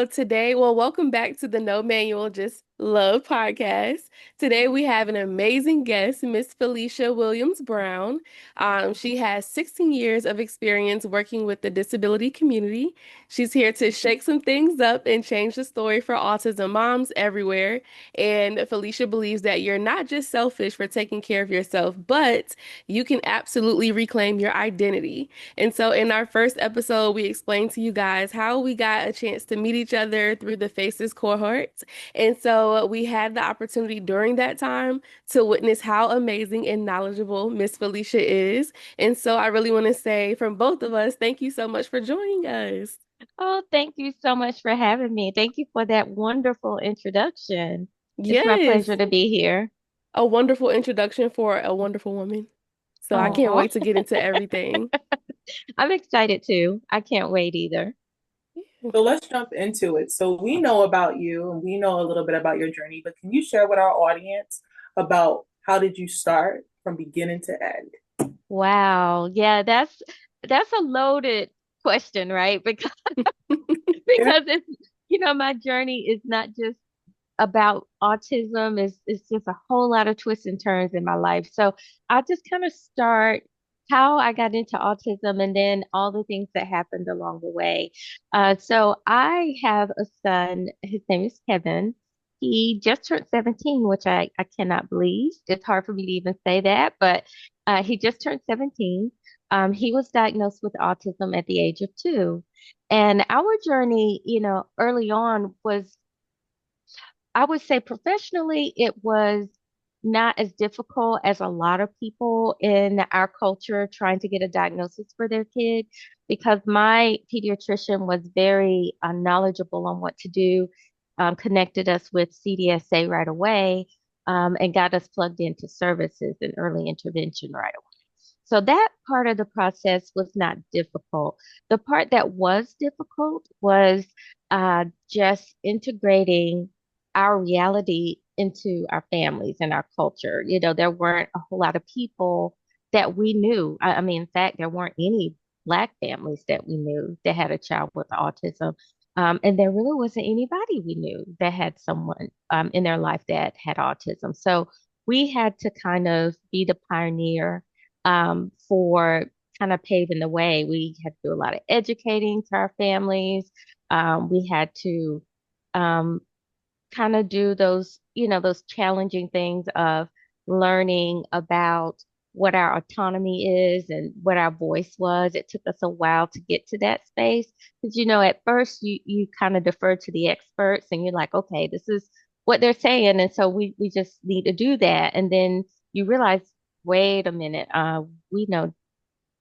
So today, welcome back to the No Manual, Just Love podcast. Today we have an amazing guest, Miss Felicia Williams Brown. She has 16 years of experience working with the disability community. She's here to shake some things up and change the story for autism moms everywhere. And Felicia believes that you're not just selfish for taking care of yourself, but you can absolutely reclaim your identity. And so, in our first episode, we explained to you guys how we got a chance to meet each other through the Faces cohort. And so, we had the opportunity during that time to witness how amazing and knowledgeable Miss Felicia is. And so, I really want to say from both of us, thank you so much for joining us. Oh, thank you so much for having me. Thank you for that wonderful introduction. It's my Yes, pleasure to be here. a wonderful introduction for a wonderful woman. So, I can't Oh, wait to get into everything. I'm excited too. I can't wait either. So let's jump into it. So we know about you and we know a little bit about your journey, but can you share with our audience about how did you start from beginning to end? Wow. Yeah, that's a loaded question, right? Because my journey is not just about autism. It's just a whole lot of twists and turns in my life. So I'll just kind of start how I got into autism and then all the things that happened along the way. So I have a son. His name is Kevin. He just turned 17, which I cannot believe. It's hard for me to even say that, but he just turned 17. He was diagnosed with autism at the age of 2. And our journey, early on was, I would say professionally, it was not as difficult as a lot of people in our culture trying to get a diagnosis for their kid because my pediatrician was very knowledgeable on what to do, connected us with CDSA right away, and got us plugged into services and early intervention right away. So that part of the process was not difficult. The part that was difficult was just integrating our reality into our families and our culture. There weren't a whole lot of people that we knew. I mean, in fact, there weren't any Black families that we knew that had a child with autism. And there really wasn't anybody we knew that had someone in their life that had autism. So we had to kind of be the pioneer for kind of paving the way. We had to do a lot of educating to our families. We had to um, kind of do those challenging things of learning about what our autonomy is and what our voice was. It took us a while to get to that space because, at first you kind of defer to the experts and you're like, okay, this is what they're saying. And so we just need to do that. And then you realize, wait a minute, we know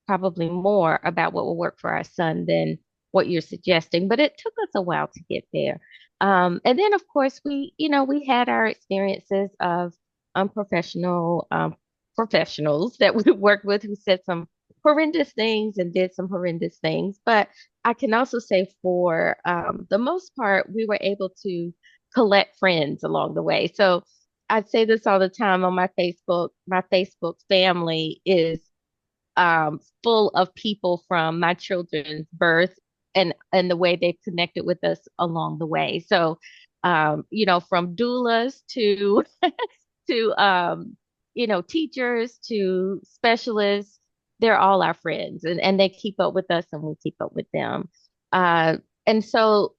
probably more about what will work for our son than what you're suggesting. But it took us a while to get there. And then, of course, we had our experiences of unprofessional professionals that we worked with who said some horrendous things and did some horrendous things. But I can also say for the most part, we were able to collect friends along the way. So I say this all the time on my Facebook. My Facebook family is full of people from my children's birth and the way they've connected with us along the way. So, from doulas to teachers to specialists, they're all our friends, and they keep up with us, and we keep up with them. And so,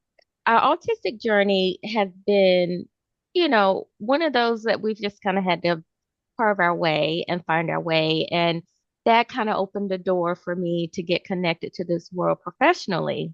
our autistic journey has been, one of those that we've just kind of had to carve our way and find our way. And that kind of opened the door for me to get connected to this world professionally.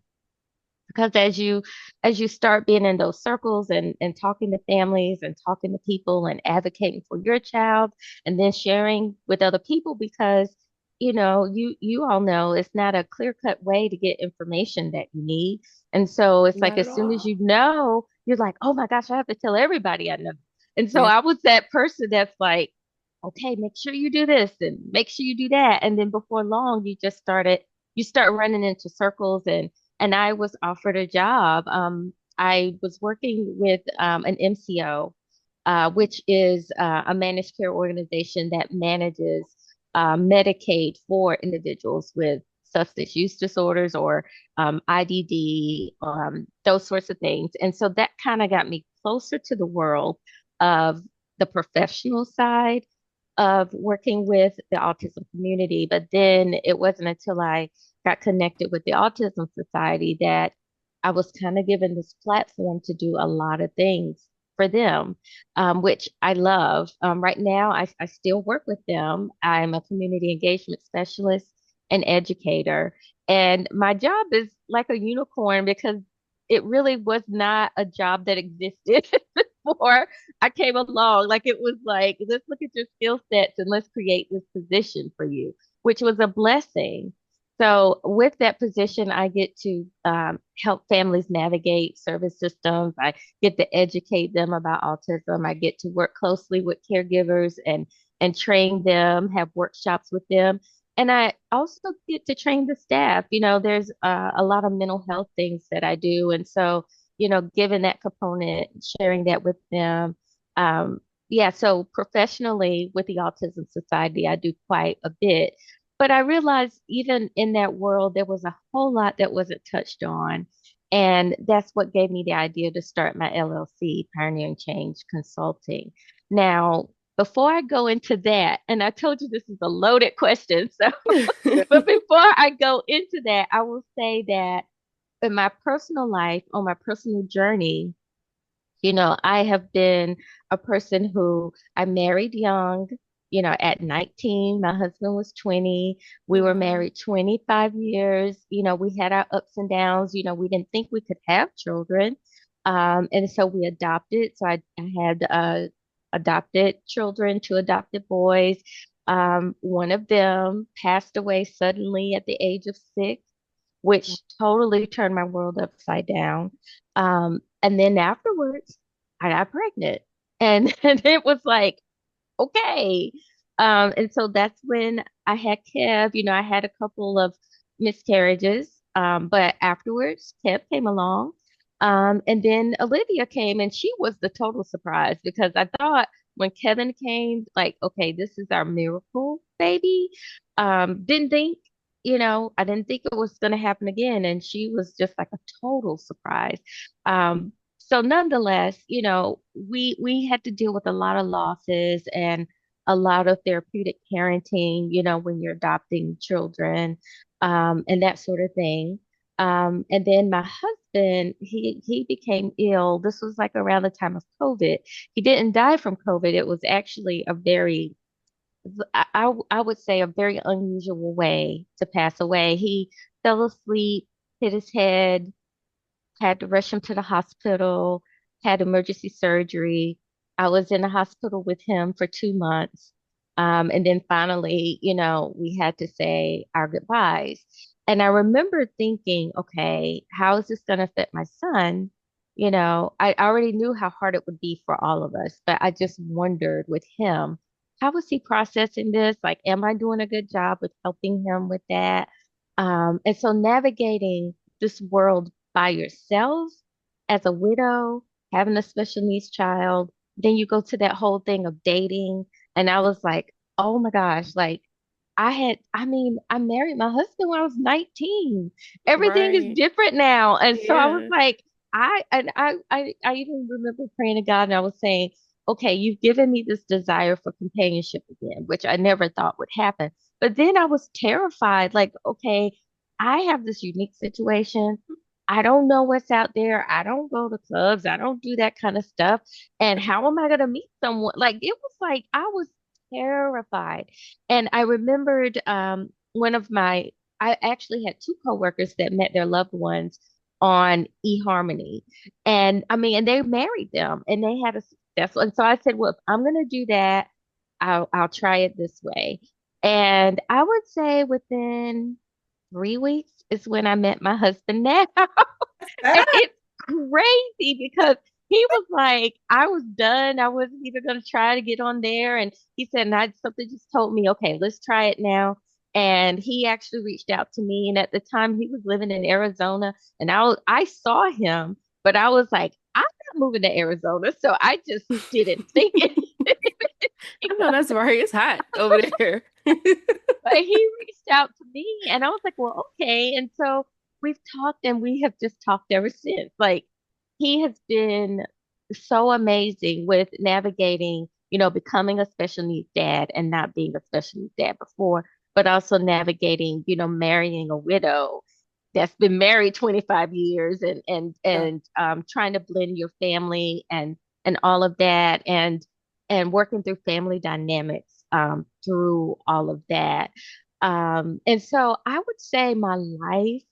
Because as you start being in those circles and talking to families and talking to people and advocating for your child and then sharing with other people because you all know it's not a clear-cut way to get information that you need. And so it's like Not at as soon as all. you know, you're like, oh my gosh, I have to tell everybody I know. And so Yeah. I was that person that's like, okay, make sure you do this and make sure you do that. And then before long, you start running into circles and I was offered a job. I was working with an MCO, which is a managed care organization that manages Medicaid for individuals with substance use disorders or IDD, those sorts of things. And so that kind of got me closer to the world of the professional side of working with the autism community. But then it wasn't until I got connected with the Autism Society that I was kind of given this platform to do a lot of things for them, which I love. Right now, I still work with them. I'm a community engagement specialist and educator. And my job is like a unicorn because it really was not a job that existed before I came along. Like it was like, let's look at your skill sets and let's create this position for you, which was a blessing. So with that position, I get to help families navigate service systems. I get to educate them about autism. I get to work closely with caregivers and train them, have workshops with them. And I also get to train the staff. There's a lot of mental health things that I do. And so, given that component, sharing that with them. Yeah, so professionally with the Autism Society, I do quite a bit. But I realized even in that world, there was a whole lot that wasn't touched on. And that's what gave me the idea to start my LLC, Pioneering Change Consulting. Now, before I go into that, and I told you this is a loaded question, so but before I go into that, I will say that in my personal life, on my personal journey, I have been a person who I married young, at 19. My husband was 20. We were Wow. married 25 years. We had our ups and downs. We didn't think we could have children. And so we adopted. So I had adopted children, two adopted boys. One of them passed away suddenly at the age of 6, which totally turned my world upside down. And then afterwards, I got pregnant. And, and it was like, okay. And so that's when I had Kev. I had a couple of miscarriages. But afterwards, Kev came along. And then Olivia came, and she was the total surprise because I thought when Kevin came, like, okay, this is our miracle baby. Didn't think, I didn't think it was going to happen again. And she was just like a total surprise. So nonetheless, we had to deal with a lot of losses and a lot of therapeutic parenting, when you're adopting children, and that sort of thing. And then my husband, he became ill. This was like around the time of COVID. He didn't die from COVID. It was actually a very, I would say a very unusual way to pass away. He fell asleep, hit his head, had to rush him to the hospital, had emergency surgery. I was in the hospital with him for 2 months. And then finally, we had to say our goodbyes. And I remember thinking, okay, how is this going to affect my son? I already knew how hard it would be for all of us, but I just wondered with him, how was he processing this? Like, am I doing a good job with helping him with that? And so navigating this world by yourself as a widow, having a special needs child. Then you go to that whole thing of dating. And I was like, oh my gosh, like I married my husband when I was 19. Everything is Right. different now. And so I was Yeah. like, I even remember praying to God and I was saying, okay, you've given me this desire for companionship again, which I never thought would happen. But then I was terrified, like, okay, I have this unique situation. I don't know what's out there. I don't go to clubs. I don't do that kind of stuff. And how am I going to meet someone? Like, it was like I was terrified. And I remembered I actually had two coworkers that met their loved ones on eHarmony. And I mean, and they married them and they had a successful. And so I said, well, if I'm going to do that, I'll try it this way. And I would say within 3 weeks is when I met my husband now. And it's crazy because he was like, I was done. I wasn't even going to try to get on there. And he said, something just told me, okay, let's try it now. And he actually reached out to me. And at the time he was living in Arizona and I saw him, but I was like, I'm not moving to Arizona. So I just didn't think it. I know that's right. It's hot over there. But he reached out to me and I was like, well, okay. And so we've talked and we have just talked ever since. Like he has been so amazing with navigating, becoming a special needs dad and not being a special needs dad before, but also navigating, marrying a widow that's been married 25 years Yeah. and trying to blend your family and all of that and working through family dynamics through all of that. And so I would say my life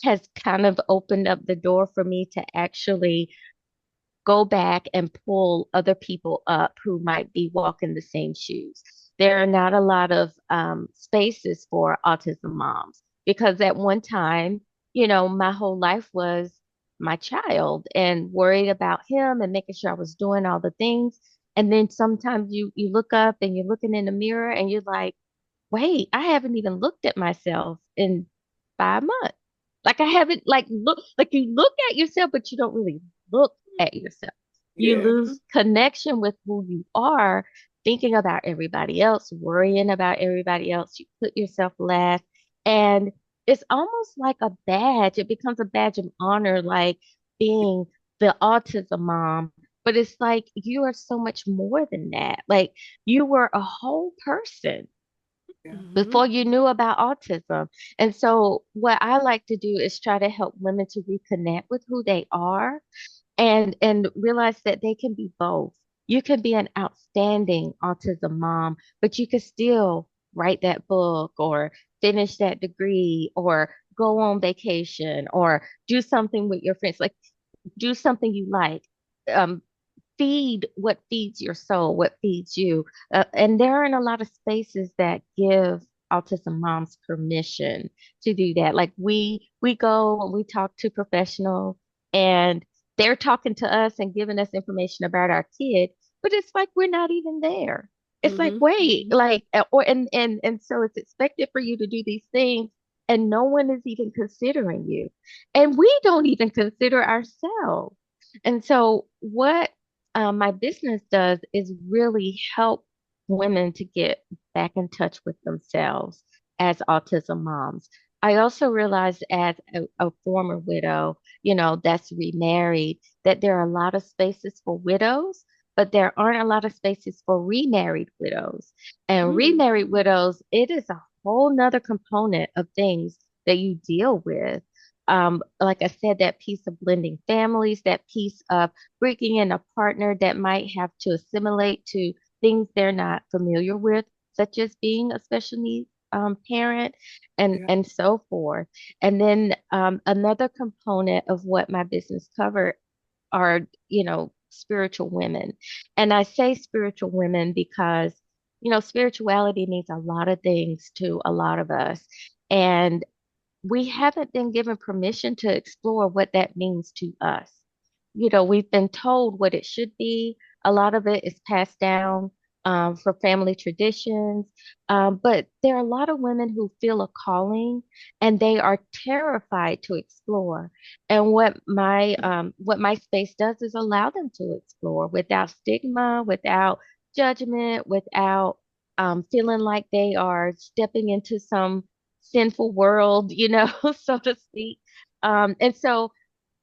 has kind of opened up the door for me to actually go back and pull other people up who might be walking the same shoes. There are not a lot of spaces for autism moms because at one time, my whole life was my child and worried about him and making sure I was doing all the things. And then sometimes you look up and you're looking in the mirror and you're like, wait, I haven't even looked at myself in 5 months. Like I haven't like you look at yourself, but you don't really look at yourself. You Yeah. lose connection with who you are, thinking about everybody else, worrying about everybody else. You put yourself last. And it's almost like a badge. It becomes a badge of honor, like being the autism mom. But it's like you are so much more than that. Like you were a whole person Yeah. Mhm. before you knew about autism. And so, what I like to do is try to help women to reconnect with who they are and realize that they can be both. You can be an outstanding autism mom, but you can still write that book or finish that degree or go on vacation or do something with your friends. Like do something you like. Um, Feed what feeds your soul, what feeds you. And there aren't a lot of spaces that give autism moms permission to do that. Like we go and we talk to professionals and they're talking to us and giving us information about our kid, but it's like we're not even there. It's like, Mhm. wait, like or and so it's expected for you to do these things and no one is even considering you. And we don't even consider ourselves. And so what my business does is really help women to get back in touch with themselves as autism moms. I also realized as a former widow, that's remarried, that there are a lot of spaces for widows, but there aren't a lot of spaces for remarried widows. And Mm. remarried widows, it is a whole nother component of things that you deal with. Like I said, that piece of blending families, that piece of bringing in a partner that might have to assimilate to things they're not familiar with, such as being a special needs parent Yeah. and so forth. And then another component of what my business covered are, spiritual women. And I say spiritual women because, spirituality means a lot of things to a lot of us. And we haven't been given permission to explore what that means to us. We've been told what it should be. A lot of it is passed down for family traditions. But there are a lot of women who feel a calling and they are terrified to explore. And what my space does is allow them to explore without stigma, without judgment, without feeling like they are stepping into some sinful world, so to speak. And so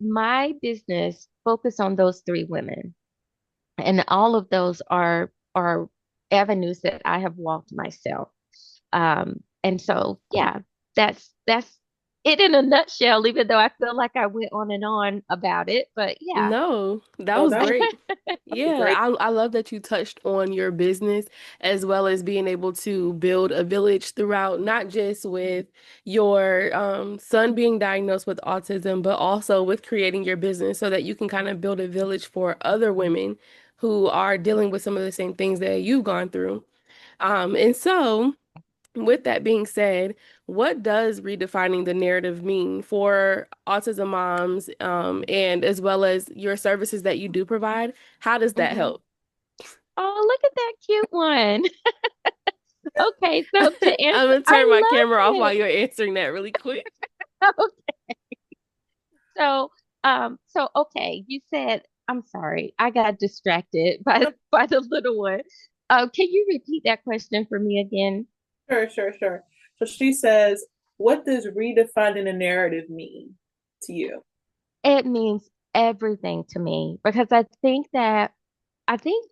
my business focus on those three women, and all of those are avenues that I have walked myself. And so yeah, that's it in a nutshell, even though I feel like I went on and on about it, but yeah. No, that Oh, was that was great. Yeah, great. I love that you touched on your business as well as being able to build a village throughout, not just with your son being diagnosed with autism, but also with creating your business so that you can kind of build a village for other women who are dealing with some of the same things that you've gone through. And so. With that being said, what does redefining the narrative mean for autism moms, and as well as your services that you do provide? How does that Hmm. help? Oh, look at that cute one. Okay, so to I'm answer, gonna turn my I camera off while love you're answering that really quick. it. So okay, you said, I'm sorry, I got distracted by by the little one. Can you repeat that question for me again? Sure, sure, sure. So she says, what does redefining a narrative mean to you? It means everything to me because I think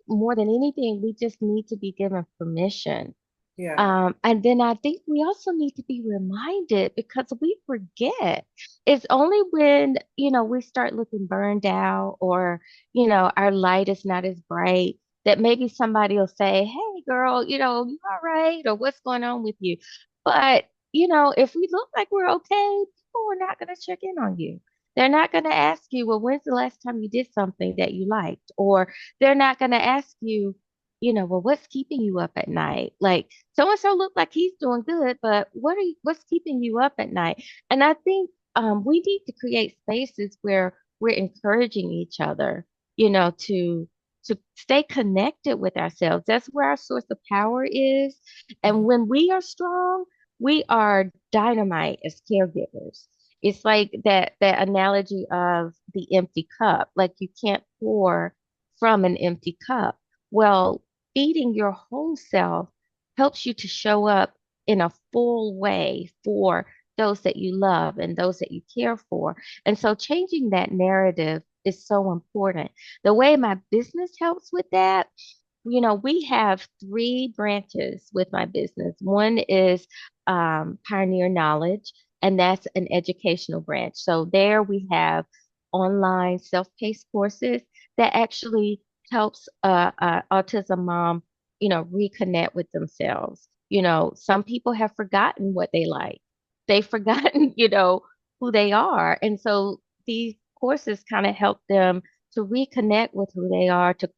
more than anything, we just need to be given permission. Yeah. And then I think we also need to be reminded because we forget. It's only when, we start looking burned out or, our light is not as bright that maybe somebody will say, hey, girl, you all right? Or what's going on with you? But, if we look like we're okay, people are not going to check in on you. They're not going to ask you, well, when's the last time you did something that you liked? Or they're not going to ask you, well, what's keeping you up at night? Like, so and so look like he's doing good, but what's keeping you up at night? And I think we need to create spaces where we're encouraging each other, to stay connected with ourselves. That's where our source of power is. And when we are strong, we are dynamite as caregivers. It's like that analogy of the empty cup. Like you can't pour from an empty cup. Well, feeding your whole self helps you to show up in a full way for those that you love and those that you care for. And so changing that narrative is so important. The way my business helps with that, we have three branches with my business. One is Pioneer Knowledge, and that's an educational branch. So there we have online self-paced courses that actually helps autism mom, reconnect with themselves. Some people have forgotten what they like. They've forgotten, who they are. And so these courses kind of help them to reconnect with who they are, to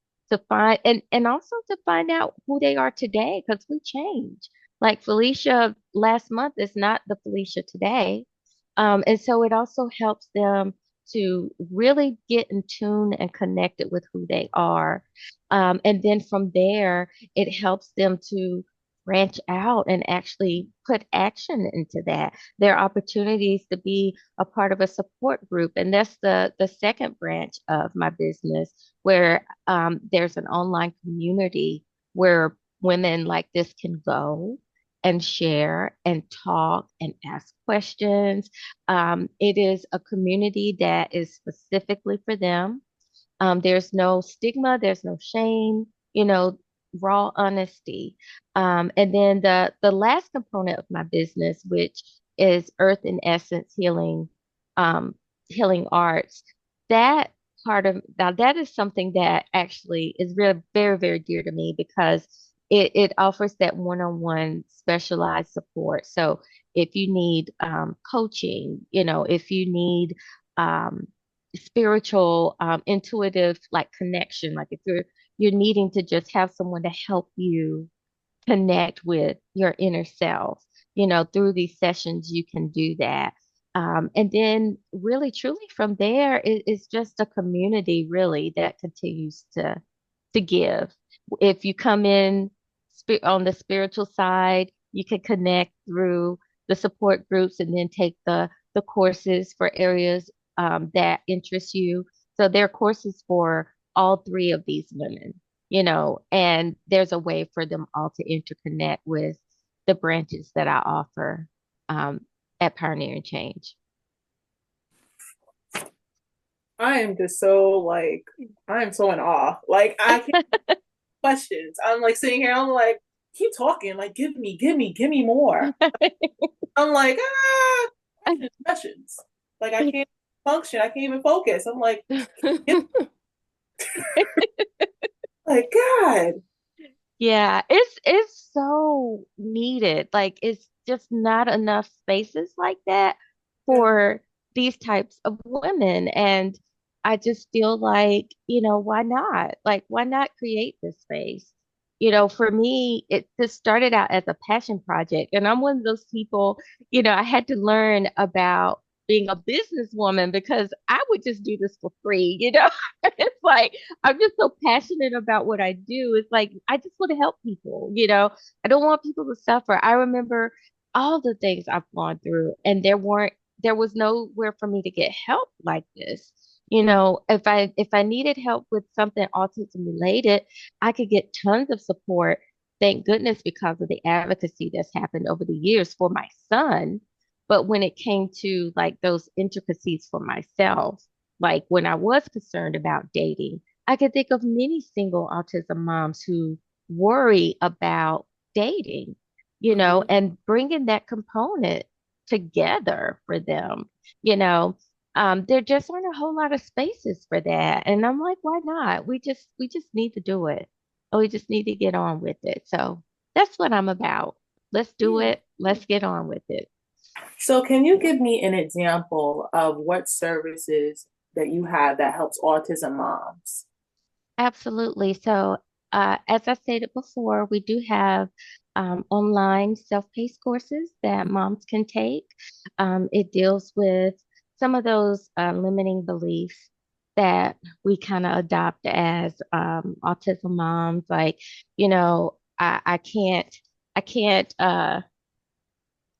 find and also to find out who they are today because we change. Like Felicia last month is not the Felicia today. And so it also helps them to really get in tune and connected with who they are. And then from there, it helps them to branch out and actually put action into that. There are opportunities to be a part of a support group. And that's the second branch of my business, where there's an online community where women like this can go and share and talk and ask questions. It is a community that is specifically for them. There's no stigma, there's no shame, raw honesty. And then the last component of my business, which is Earth in Essence healing arts, that part of now that is something that actually is really very, very dear to me because it offers that one-on-one specialized support. So if you need coaching, if you need um, spiritual, intuitive like connection, like if you're needing to just have someone to help you connect with your inner self, through these sessions, you can do that. And then really truly from there, it's just a community really that continues to give. If you come in on the spiritual side, you can connect through the support groups and then take the courses for areas that interest you. So there are courses for all three of these women, and there's a way for them all to interconnect with the branches that I offer um, at Pioneer and Change. I am just so like, I am so in awe. Like, I can't questions. I'm like sitting here, I'm like, keep talking, like, give me more. I'm like, questions. Like, I can't function, I can't even focus. I'm like, God. Yeah, it's so needed. Like it's just not enough spaces like that Yeah. for these types of women. And I just feel like, why not? Like, why not create this space? For me, it just started out as a passion project. And I'm one of those people, I had to learn about being a businesswoman because I would just do this for free. It's like I'm just so passionate about what I do. It's like I just want to help people. I don't want people to suffer. I remember all the things I've gone through, and there was nowhere for me to get help like this. If I needed help with something autism related, I could get tons of support thank goodness because of the advocacy that's happened over the years for my son. But when it came to like those intricacies for myself, like when I was concerned about dating, I could think of many single autism moms who worry about dating, Hmm. and bringing that component together for them, you know. There just aren't a whole lot of spaces for that. And I'm like, why not? We just need to do it. We just need to get on with it. So that's what I'm about. Let's do Yeah. it. Let's get on with it. So, can you give me an example of what services that you have that helps autism moms? Absolutely. So, as I stated before, we do have online self-paced courses that moms can take. It deals with some of those limiting beliefs that we kind of adopt as autism moms, like, I can't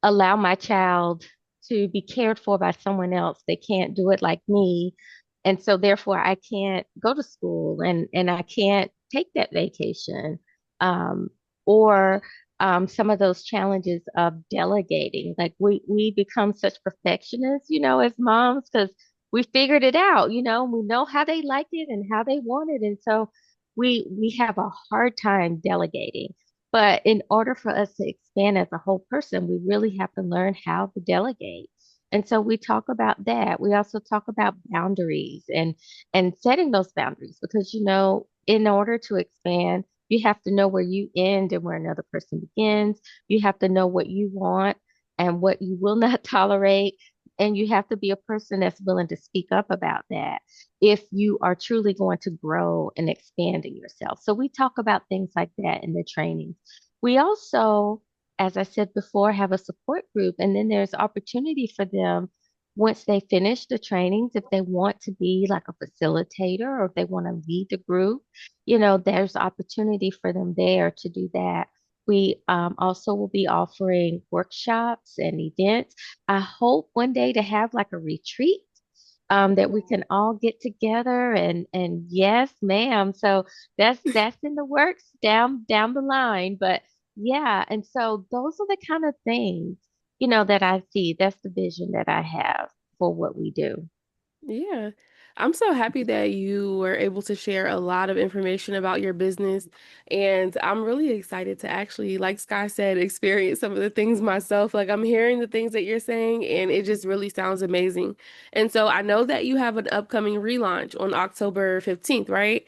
allow my child to be cared for by someone else. They can't do it like me. And so therefore I can't go to school and I can't take that vacation. Um, or some of those challenges of delegating. Like we become such perfectionists, as moms, because we figured it out, we know how they like it and how they want it. And so we have a hard time delegating. But in order for us to expand as a whole person, we really have to learn how to delegate. And so we talk about that. We also talk about boundaries and setting those boundaries because in order to expand, you have to know where you end and where another person begins. You have to know what you want and what you will not tolerate. And you have to be a person that's willing to speak up about that if you are truly going to grow and expand in yourself. So we talk about things like that in the training. We also, as I said before, have a support group, and then there's opportunity for them once they finish the trainings, if they want to be like a facilitator or if they want to lead the group, there's opportunity for them there to do that. We also will be offering workshops and events. I hope one day to have like a retreat that we can all get together and yes, ma'am. So that's in the works down the line. But yeah, and so those are the kind of things, that I see. That's the vision that I have for what we do. Yeah. I'm so happy that you were able to share a lot of information about your business. And I'm really excited to actually, like Sky said, experience some of the things myself. Like I'm hearing the things that you're saying, and it just really sounds amazing. And so I know that you have an upcoming relaunch on October 15th, right?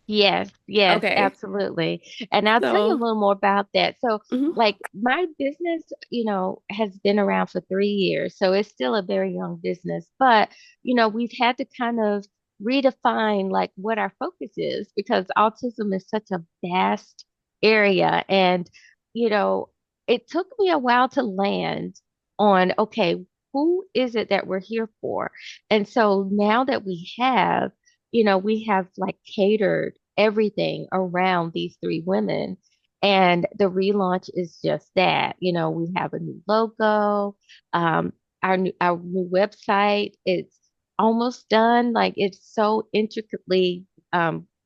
Yes, yes, Okay. absolutely. And I'll tell you a So, little more about that. So, mhm. like my business, has been around for 3 years, so it's still a very young business. But, we've had to kind of redefine like what our focus is because autism is such a vast area. And, you know, it took me a while to land on, okay, who is it that we're here for? And so now that we have like catered everything around these three women. And the relaunch is just that. We have a new logo. Um, our new website is almost done. Like it's so intricately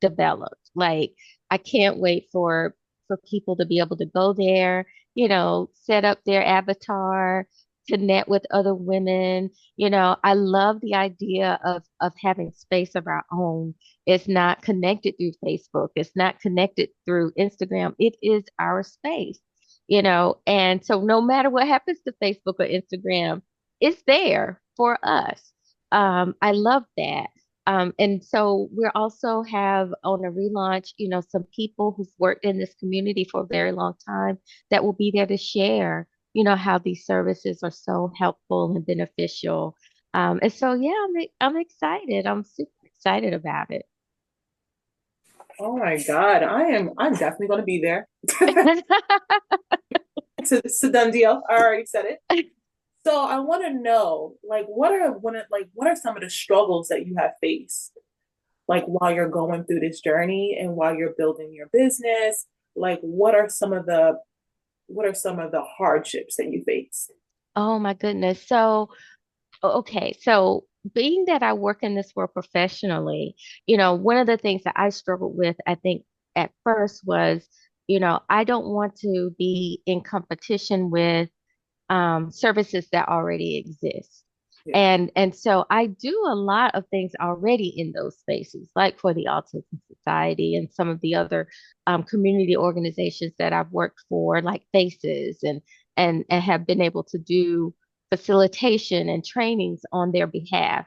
developed. Like I can't wait for people to be able to go there, set up their avatar, connect with other women. I love the idea of having space of our own. It's not connected through Facebook. It's not connected through Instagram. It is our space, and so no matter what happens to Facebook or Instagram, it's there for us. I love that. And so we also have on a relaunch, some people who've worked in this community for a very long time that will be there to share, how these services are so helpful and beneficial. And so, yeah, I'm excited. I'm super excited about it. Oh my God, I'm definitely going to be there. It's a done deal. I already said it. So I want to know, like, what are some of the struggles that you have faced, like while you're going through this journey and while you're building your business? Like, what are some of the hardships that you face? Oh my goodness. So, okay. So, being that I work in this world professionally, one of the things that I struggled with, I think at first was I don't want to be in competition with services that already exist. Yeah. And so I do a lot of things already in those spaces, like for the Autism Society and some of the other community organizations that I've worked for, like FACES, and have been able to do facilitation and trainings on their behalf.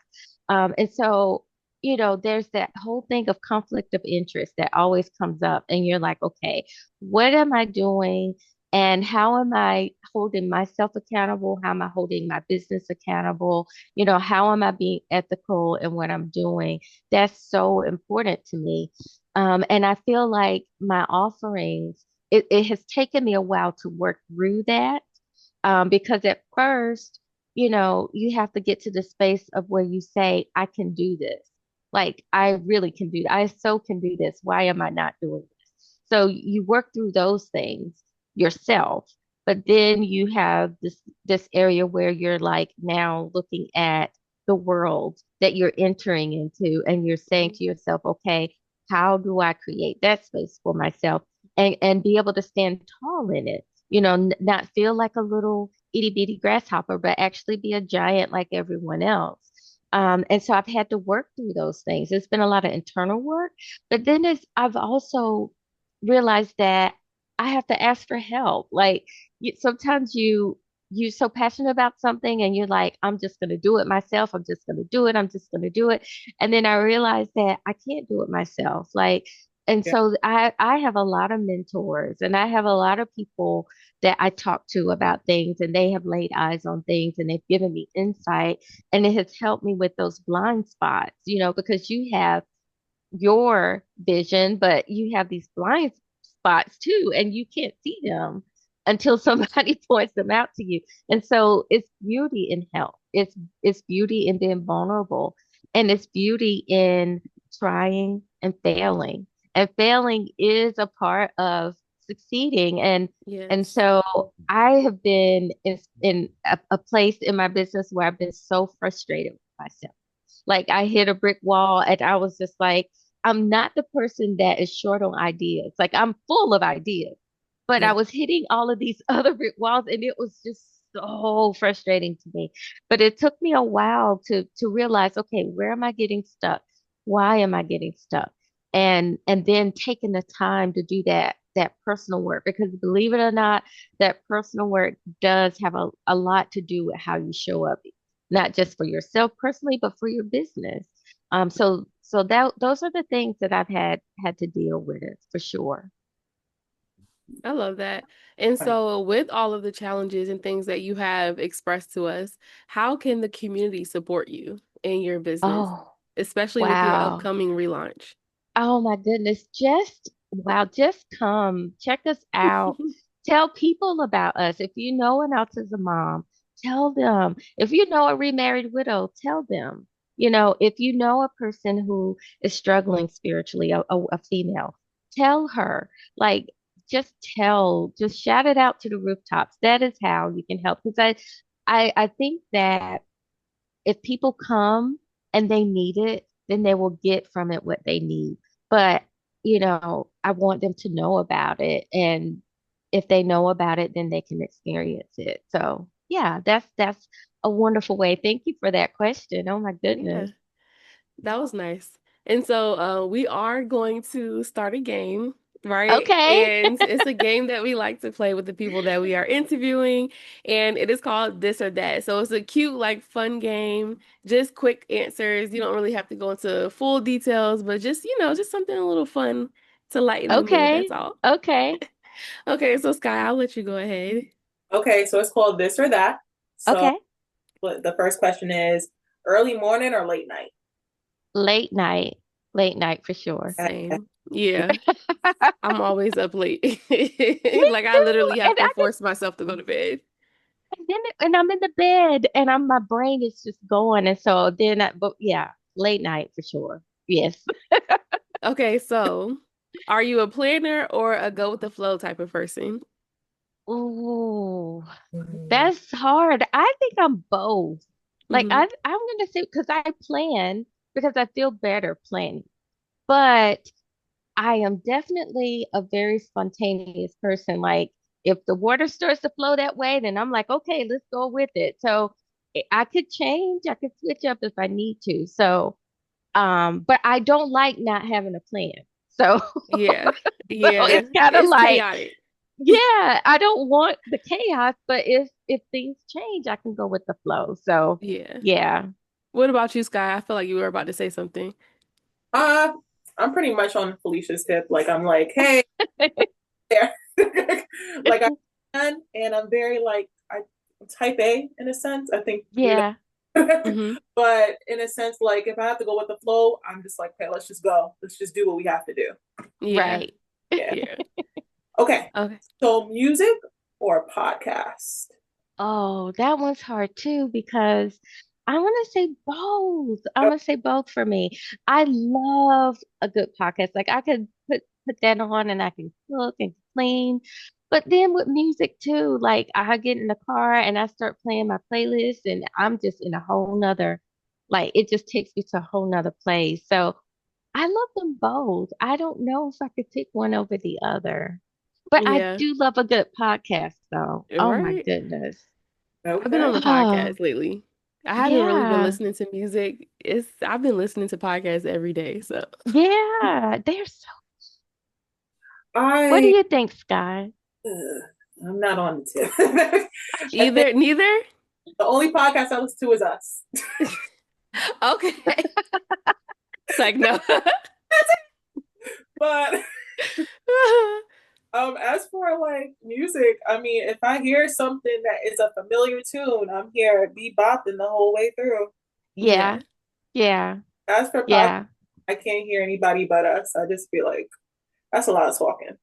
And so, there's that whole thing of conflict of interest that always comes up, and you're like, okay, what am I doing? And how am I holding myself accountable? How am I holding my business accountable? How am I being ethical in what I'm doing? That's so important to me. And I feel like my offerings, it has taken me a while to work through that. Because at first, you have to get to the space of where you say, I can do this. Like, I really can do, I so can do this. Why am I not doing this? So you work through those things yourself, but then you have this area where you're like now looking at the world that you're entering into, and you're saying to yourself, okay, how do I create that space for myself and be able to stand tall in it? Not feel like a little itty bitty grasshopper, but actually be a giant like everyone else. And so I've had to work through those things. It's been a lot of internal work, but then I've also realized that I have to ask for help. Like sometimes you're so passionate about something and you're like, I'm just going to do it myself. I'm just going to do it. I'm just going to do it. And then I realized that I can't do it myself. Like, and Yeah. so I have a lot of mentors, and I have a lot of people that I talk to about things, and they have laid eyes on things, and they've given me insight, and it has helped me with those blind spots, because you have your vision, but you have these blind spots too, and you can't see them until somebody points them out to you. And so it's beauty in health. It's beauty in being vulnerable, and it's beauty in trying and failing. And failing is a part of succeeding. And Yes. so I have been in a place in my business where I've been so frustrated with myself. Like I hit a brick wall and I was just like, I'm not the person that is short on ideas. Like I'm full of ideas, but I Yeah. was hitting all of these other brick walls, and it was just so frustrating to me. But it took me a while to realize, okay, where am I getting stuck? Why am I getting stuck? And then taking the time to do that personal work, because believe it or not, that personal work does have a lot to do with how you show up, not just for yourself personally, but for your business. So that those are the things that I've had to deal with for sure. I love that. And Right. so, with all of the challenges and things that you have expressed to us, how can the community support you in your business, Oh, especially with your wow. upcoming relaunch? Oh my goodness. Just wow, just come check us out. Tell people about us. If you know an autism mom, tell them. If you know a remarried widow, tell them. If you know a person who is struggling spiritually, a female, tell her. Like, just shout it out to the rooftops. That is how you can help. Because I think that if people come and they need it, then they will get from it what they need. But, I want them to know about it. And if they know about it, then they can experience it. So, yeah, that's a wonderful way. Thank you for that question. Oh my Yeah. goodness. That was nice. And so we are going to start a game, right? Okay. And it's a game that we like to play with the people that we are interviewing, and it is called This or That. So it's a cute, like fun game, just quick answers. You don't really have to go into full details, but just, just something a little fun to lighten the mood, that's Okay. all. Okay. Okay, so Sky, I'll let you go ahead. Okay, so it's called this or that. So Okay. the first question is early morning or late night? Late night. Late night for sure. Same. Yeah, I'm always up late. Me Like I too. literally have to force myself to go to bed. And I'm in the bed and my brain is just going. And so then, but yeah, late night for sure. Yes. Okay, so are you a planner or a go with the flow type of person? Ooh, Mm, that's hard. I think I'm both. Like Hmm. I'm gonna say because I plan because I feel better planning. But I am definitely a very spontaneous person. Like if the water starts to flow that way, then I'm like, okay, let's go with it. So I could change, I could switch up if I need to. So, but I don't like not having a plan. So, Yeah. so Yeah. it's kind of It's like, chaotic. yeah, I don't want the chaos, but if things change, I can go with the flow. So, Yeah. yeah. What about you, Sky? I feel like you were about to say something. Uh, I'm pretty much on Felicia's tip. Like I'm like, hey, there. Like I'm done, and I'm very like I'm type A in a sense. I think Yeah, Hmm. but in a sense, like if I have to go with the flow, I'm just like, okay, let's just go. Let's just do what we have to do. Yeah. right. Yeah. Yeah. Okay. Okay. So music or podcast? Oh, that one's hard too because I want to say both. I'm Oh, gonna say both for me. I love a good podcast. Like I could put that on and I can cook and clean. But then with music too, like I get in the car and I start playing my playlist and I'm just in a whole nother, like it just takes me to a whole nother place. So I love them both. I don't know if I could pick one over the other. But I Yeah. do love a good podcast though. Oh my Right. goodness. I've been on okay. the Oh, podcast lately. I haven't really been yeah. listening to music. I've been listening to podcasts every day. So Yeah. They're so, what do I you think, Sky? I'm not on the tip. I think neither. the only podcast I listen to is us. Okay. It's like no. But as for like music, I mean, if I hear something that is a familiar tune, I'm here bebopping the whole way through. Yeah. Yeah. Yeah. As for podcast, Yeah. I can't hear anybody but us. I just feel like that's a lot of talking.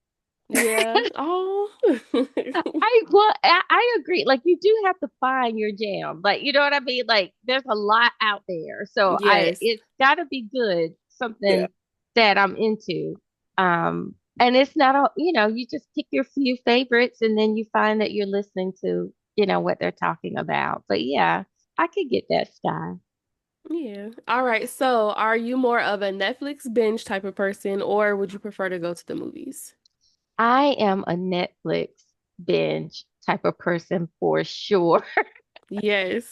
Yeah. Oh. I agree. Like you do have to find your jam. Like you know what I mean? Like there's a lot out there. So I Yes. it's gotta be good, Yeah. something that I'm into. And it's not a you just pick your few favorites and then you find that you're listening to, what they're talking about. But yeah, I could get that, Sky. Yeah. All right. So, are you more of a Netflix binge type of person, or would you prefer to go to the movies? I am a Netflix binge type of person for sure. Yes.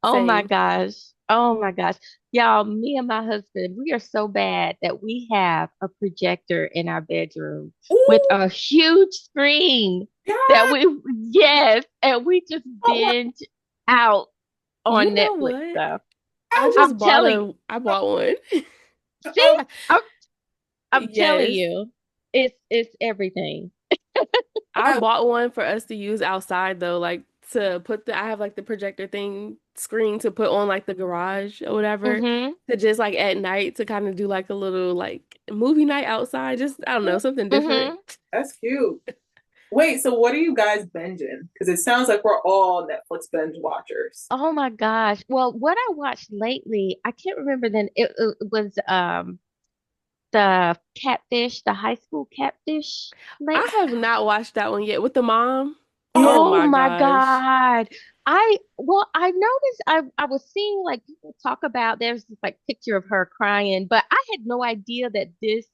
Oh my Same. gosh. Oh my gosh. Y'all, me and my husband, we are so bad that we have a projector in our bedroom with Ooh, a huge screen that yeah. yes, and we just Oh my binge out on You know Netflix what? stuff. I gosh. I'm telling you, I bought one. see, I'm telling Yes. you, it's everything. I I, bought one for us to use outside though, like to put I have like the projector thing screen to put on like the garage or whatever Mm-hmm. to just like at night to kind of do like a little like movie night outside. Just I don't know, something different. Mm-hmm. that's cute. Wait, so what are you guys binging? Because it sounds like we're all Netflix binge watchers. Oh my gosh. Well, what I watched lately, I can't remember then. It was the catfish, the high school catfish late. I have not watched that one yet with the mom. Oh Oh, Oh my my gosh. God. I noticed I was seeing like people talk about there's this like picture of her crying, but I had no idea that this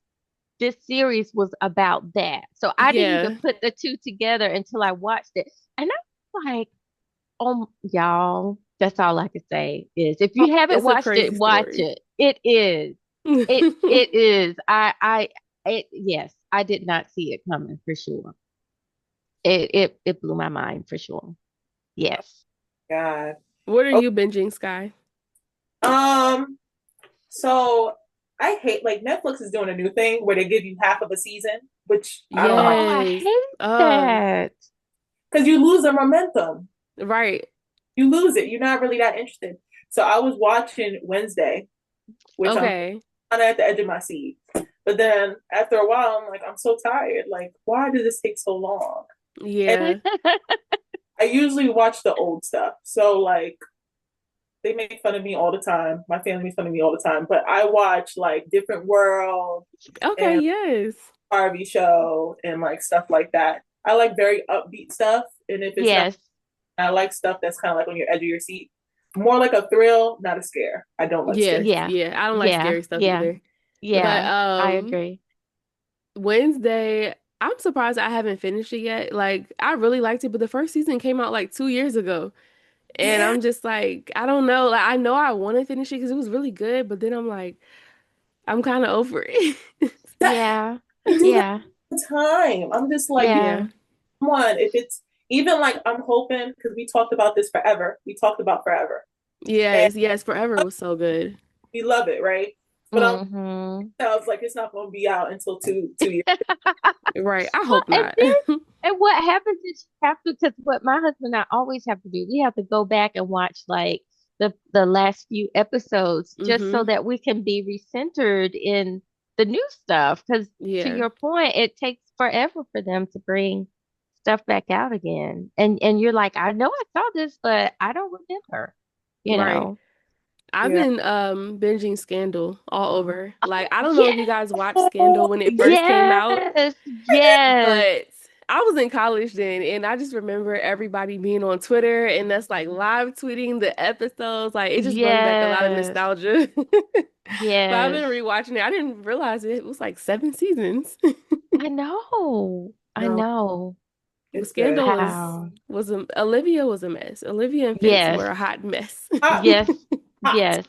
series was about that. So I didn't even Yeah, put the two together until I watched it. And I was like, oh y'all, that's all I can say is if you haven't it's a watched it, crazy watch story. it. It is. It is. Yes, I did not see it coming for sure. It blew my mind for sure. Yes. God. What are Oh, you binging, Sky? um, so I hate like Netflix is doing a new thing where they give you half of a season, which I don't like Oh, I Yes. hate Uh, that. because you lose the momentum. right. You lose it. You're not really that interested. So I was watching Wednesday, which I'm Okay. kind of at the edge of my seat. But then after a while, I'm like, I'm so tired. Like, why did this take so long? And Yeah. I usually watch the old stuff. So like they make fun of me all the time. My family makes fun of me all the time. But I watch like Different World Okay, and yes. Harvey Show and like stuff like that. I like very upbeat stuff. And if it's not, Yes. I like stuff that's kind of like on your edge of your seat. More like a thrill, not a scare. I don't like Yes. scary. Yeah. Yeah. I don't like Yeah. scary stuff Yeah. either. But Yeah. I agree. Wednesday, I'm surprised I haven't finished it yet. Like, I really liked it, but the first season came out like 2 years ago. And Yeah, I'm just like, I don't know. Like, I know I want to finish it because it was really good, but then I'm like, I'm kind of over it. that Yeah. I do that Yeah. all the time. I'm just like, Yeah. Yeah. come on, if it's even like I'm hoping because we talked about this forever. We talked about forever, and Yes, yes, Forever was so good. we love it, right? But Mm-hmm. I was like, it's not going to be out until 2 years. Right. I Well, hope and not. then, and what happens is you have to, because what my husband and I always have to do, we have to go back and watch like the last few episodes just so Hmm. that we can be recentered in the new stuff. Because to Yeah. your point, it takes forever for them to bring stuff back out again. And you're like, I know I saw this, but I don't remember, you Right. know. I've Yeah. been binging Scandal all over. Like, I don't know if you Yes, guys watched Scandal Oh, when it first came out, yes, yes, but I was in college then, and I just remember everybody being on Twitter and that's like live tweeting the episodes. Like, it just brung back a lot of yes, nostalgia. But I've been yes. rewatching it. I didn't realize it was like 7 seasons. I know. I no, know. it's good. Scandal Wow. Olivia was a mess. Olivia and Vince Yes. were a hot mess. Hot, Yes. hot. Yes.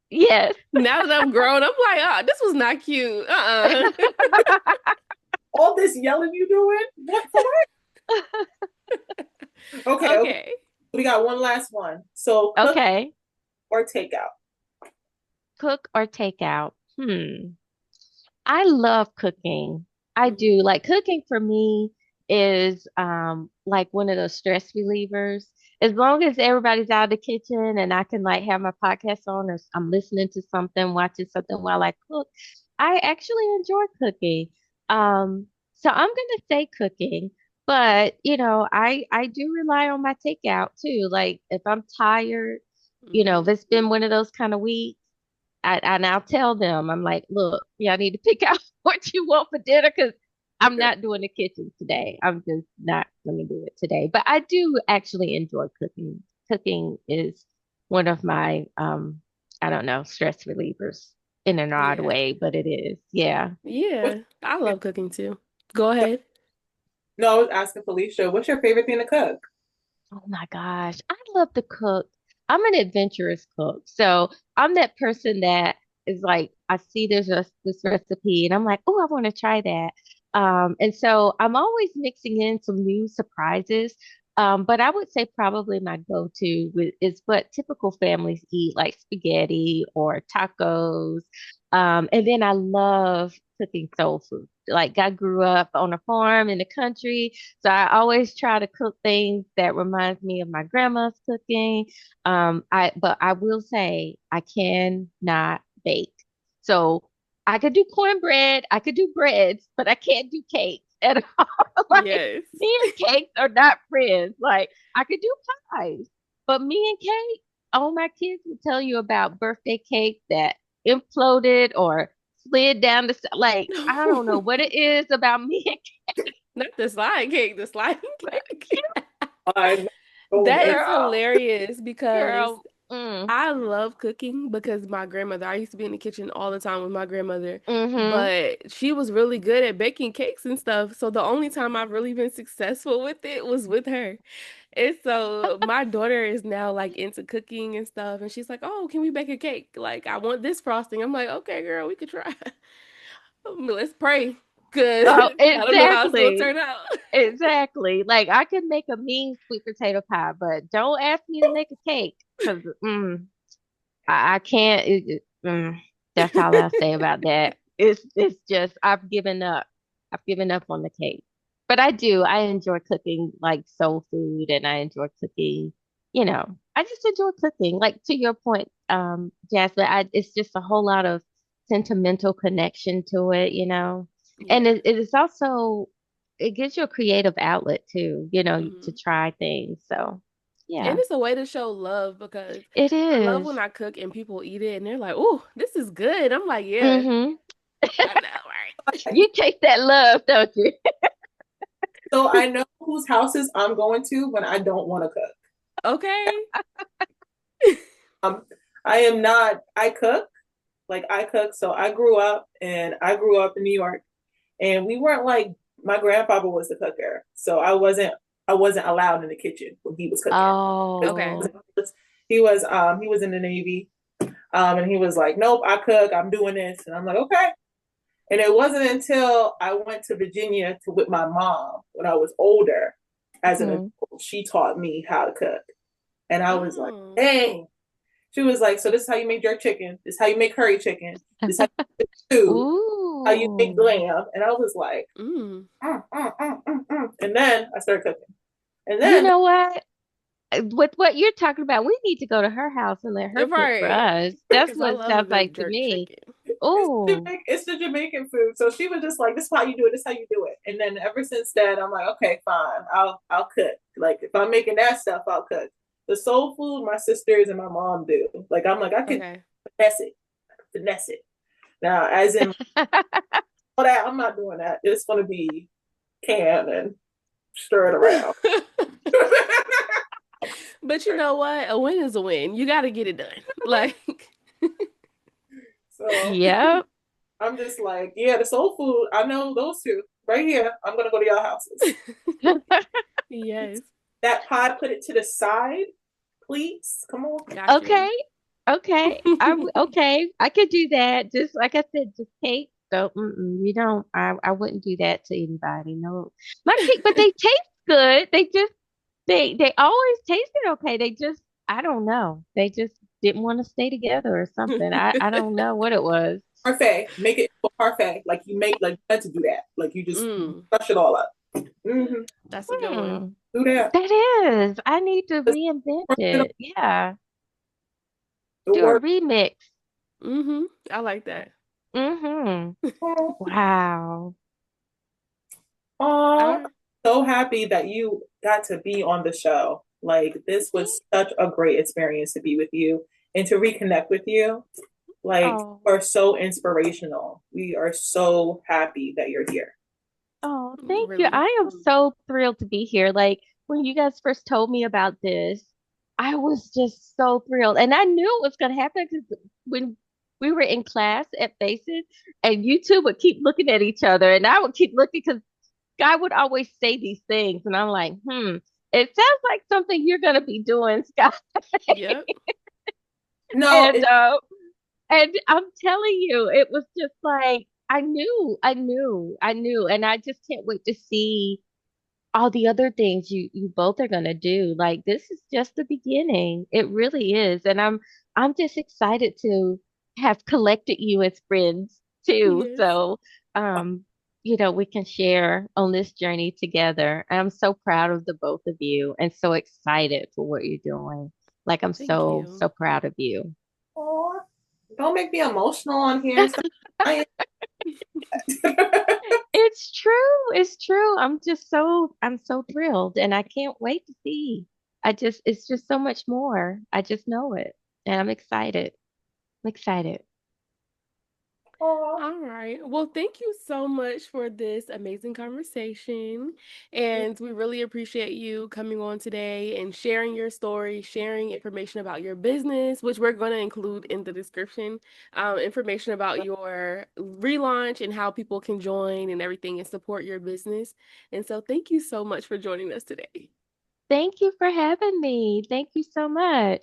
Yes. Now that I'm grown, I'm like, oh, this was not cute. All this yelling you doing? What for? Okay, okay. Okay. We got one last one. So cook Okay. or takeout? Cook or take out? I love cooking. I Mhm. do. Like cooking for me is like one of those stress relievers. As long as everybody's out of the kitchen and I can like have my podcast on or I'm listening to something, watching something while I cook, I actually enjoy cooking. So I'm gonna say cooking, but I do rely on my takeout too. Like if I'm tired, if Mhm. it's been one of those kind of weeks. And I'll tell them, I'm like, look, y'all need to pick out what you want for dinner because I'm not doing the kitchen today. I'm just not going to do it today. But I do actually enjoy cooking. Cooking is one of my, I don't know, stress relievers in an odd Yeah. way, but it is. Yeah. What's Yeah. I your love cooking too. Go ahead. No, I was asking Felicia, what's your favorite thing to cook? Oh my gosh, I love to cook. I'm an adventurous cook. So I'm that person that is like, I see there's this recipe and I'm like, oh, I want to try that. And so I'm always mixing in some new surprises. But I would say probably my go-to is what typical families eat, like spaghetti or tacos. And then I love cooking soul food. Like I grew up on a farm in the country. So I always try to cook things that reminds me of my grandma's cooking. But I will say I cannot bake. So I could do cornbread, I could do breads, but I can't do cakes at all. Like Yes. me and cakes are not friends. Like I could do pies, but me and cake, all my kids will tell you about birthday cake that imploded or slid down like I don't know what it is about me and Not the slide cake, the sliding cake. I know That this. is girl, hilarious because girl. Mm, I love cooking because my grandmother, I used to be in the kitchen all the time with my grandmother, mm-hmm. but she was really good at baking cakes and stuff. So the only time I've really been successful with it was with her. And so my daughter is now like into cooking and stuff, and she's like, "Oh, can we bake a cake? Like, I want this frosting." I'm like, "Okay, girl, we could try." Let's pray, Oh, cause I don't know how it's gonna exactly. turn out. Exactly. Like I can make a mean sweet potato pie, but don't ask me to make a cake because I can't. That's all I'll say about that. It's just I've given up. I've given up on the cake. But I do. I enjoy cooking like soul food and I enjoy cooking, I just enjoy cooking. Like to your point, Jasmine, it's just a whole lot of sentimental connection to it. And Yeah. it is also it gives you a creative outlet too, to Hmm. try things. So And yeah, it's a way to show love because it I love is. when I cook and people eat it and they're like, "Oh, this is good." I'm like, "Yeah, Mm-hmm. I know, right?" You taste that love, don't you? So I know whose houses I'm going to when I don't want to cook. Okay. Um, I am not, I cook, like I cook. So I grew up in New York. and we weren't like, my grandfather was the cooker, so I wasn't allowed in the kitchen when he was cooking. Okay. Oh. He was in the Navy, and he was like, "Nope, I cook. I'm doing this," and I'm like, "Okay." And it wasn't until I went to Virginia with my mom when I was older, as an Mhm. adult, she taught me how to cook, and I was like, Oh. "Dang." She was like, "So this is how you make jerk chicken. This is how you make curry chicken. This is how you make stew. How you make Ooh. lamb." And I was like, Mm. And then I started cooking. And You then know what? With what you're talking about, we need to go to her house and let her cook for Right. us. That's Because I what it love a sounds good like to jerk me. chicken. Oh. it's the Jamaican food. So she was just like, "This is how you do it. This is how you do it." And then ever since then, I'm like, "Okay, fine. I'll cook. Like if I'm making that stuff, I'll cook." The soul food, my sisters and my mom do. Like I'm like, I can Okay. finesse it, finesse it. Now, as in all that, I'm not doing that. It's gonna be canned and stir it around. But you know what? A win is a win. You got to get it done. Like, So Yep. I'm just like, yeah, the soul food. I know those two right here. I'm gonna go to y'all houses. yes. That pie, put it to the side, please. Come on. Got Okay. you. Okay. Okay. I could do that. Just like I said, just cake. So you don't. I wouldn't do that to anybody. No. My cake, but they taste good. They always tasted okay. They just I don't know. They just didn't want to stay together or something. I don't know what it was. Parfait. Make it a parfait. Like you make like meant to do that. Like you just mm, brush it all up. Mm-hmm. that's a good one. Hmm. Do that. That is. I need to Just reinvent brush it up. it. Yeah. The Do a work. remix. Mm-hmm. I like that. Mm-hmm. Oh, Wow. I'm I, so happy that you got to be on the show. Like this was such a great experience to be with you and to reconnect with you. Like Oh. you are so inspirational. We are so happy that you're here. Oh, thank you. really. I am so thrilled to be here. Like when you guys first told me about this, I was just so thrilled. And I knew it was going to happen because when we were in class at Faces and you two would keep looking at each other and I would keep looking because Guy would always say these things. And I'm like, it sounds like something you're going to be doing, Scott. Yep. No, And and I'm telling you, it was just like I knew, and I just can't wait to see all the other things you both are gonna do. Like this is just the beginning. It really is, and I'm just excited to have collected you as friends too. Yes. So, um, we can share on this journey together. I'm so proud of the both of you, and so excited for what you're doing. Like I'm Thank so you. proud of you. aw, don't make me emotional on here. Stop. I It's true. It's true. I'm so thrilled and I can't wait to see. It's just so much more. I just know it. And I'm excited. I'm excited. Aw. All right. Well, thank you so much for this amazing conversation. And we really appreciate you coming on today and sharing your story, sharing information about your business, which we're going to include in the description, information about your relaunch and how people can join and everything and support your business. And so, thank you so much for joining us today. Thank you for having me. Thank you so much.